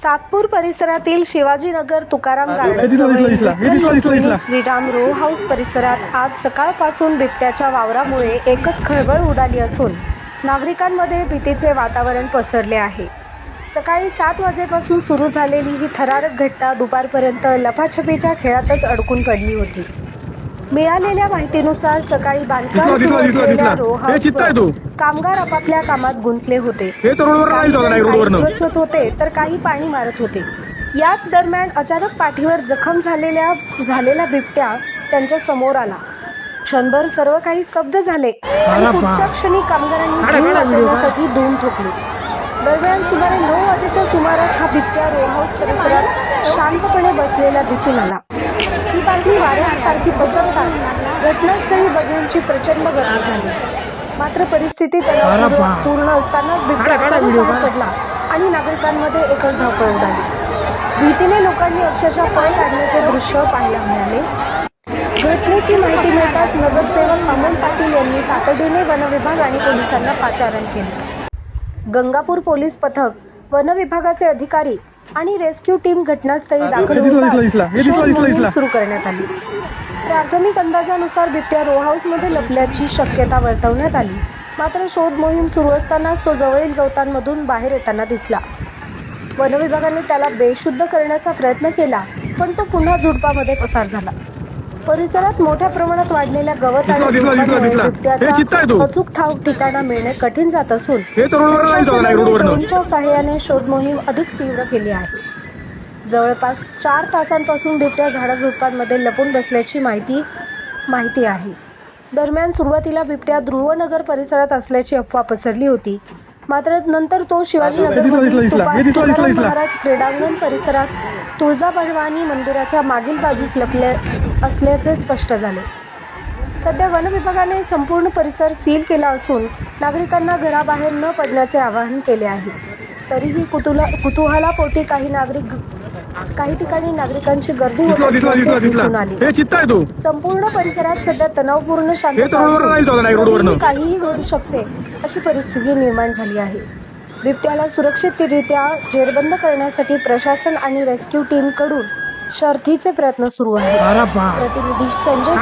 सातपूर परिसरातील Shivajinagar Tukaram garden Shriram row house परिसरात आज सकाळपासून बिबट्याच्या वावरामुळे एकच खळबळ उडाली असून नागरिकांमध्ये भीतीचे वातावरण पसरले आहे। सकाळी 7 वाजेपासून सुरू झालेली ही थरारक घटना दुपारपर्यंत लपाछपीच्या खेळातच अडकून पडली होती। मिळालेल्या माहितीनुसार सकाळी बांधकाम सुरू असलेल्या रो हाऊसवर कामगार आपापल्या कामात गुंतले होते। बसवत होते तर काही पाणी मारत होते। याच दरम्यान अचानक पाठीवर जखम झालेला बिबट्या त्यांच्या समोर आला। क्षणभर सर्व काही स्तब्ध झाले आणि पुढच्या क्षणी कामगारांनी जीव वाचवण्यासाठी धूम ठोकली। दरम्यान सुमारे 9 वाजेच्या सुमारास हा बिबट्या रो हाऊस परिसरात शांतपणे बसलेला दिसून आला। ही बातमी वाऱ्यासारखी पसरताच घटनास्थळी बघण्याची प्रचंड गर्दी झाली। मात्र परिस्थिती तणावपूर्ण असतानाच बिबट्या अचानक बाहेर पडला आणि नागरिकांमध्ये एकच धावपळ उडाली। भीतीने लोकांनी अक्षरशः पळ काढण्याचे दृश्य पाहायला मिळाले। घटनेची माहिती मिळताच नगरसेवक अमोल पाटील यांनी तातडीने वनविभाग आणि पोलिसांना पाचारण केले। गंगापूर पोलीस पथक, वन विभागाचे अधिकारी आणि रेस्क्यू टीम घटनास्थळी दाखल होऊन सुरू करण्यात आली। प्राथमिक अंदाजानुसार बिबट्या रो हाऊसमध्ये लपल्याची शक्यता वर्तवण्यात आली। मात्र शोध मोहीम सुरू असतानाच तो जवळील गवतांमधून बाहेर येताना दिसला। वन विभागाने त्याला बेशुद्ध करण्याचा प्रयत्न केला, पण तो पुन्हा झुडपामध्ये पसार झाला। परिसरात मोठ्या प्रमाणात वाढलेल्या गवत आणि बिबट्याचा अचूक ठाव ठिकाणा मिळणे कठीण जात असून ड्रोनच्या सहाय्याने शोध मोहीम अधिक तीव्र केली आहे। जवळपास 4 तासांपासून बिबट्या झाडाझुडपांमध्ये लपून बसल्याची माहिती आहे। दरम्यान सुरुवातीला बिबट्या ध्रुवनगर परिसरात असल्याची अफवा पसरली होती। मात्र नंतर तो शिवाजीनगर महाराज क्रीडांगण परिसरात तुळजाभवानी मंदिराच्या मागील बाजूस लपले असल्याचे स्पष्ट झाले। सध्या वन विभागाने संपूर्ण परिसर सील केला असून नागरिकांना घराबाहेर न पडण्याचे आवाहन केले आहे। तरीही कुतूहलापोटी काही ठिकाणी नागरिकांची गर्दी होत असल्याचे दिसून आली। संपूर्ण परिसरात सध्या तणावपूर्ण शांतता असून काहीही घडू शकते अशी परिस्थिती निर्माण झाली आहे। बिबट्याला सुरक्षितरित्या जेरबंद करण्यासाठी प्रशासन आणि रेस्क्यू टीम कडून शर्थीचे प्रयत्न सुरू आहेत। प्रतिनिधी संजय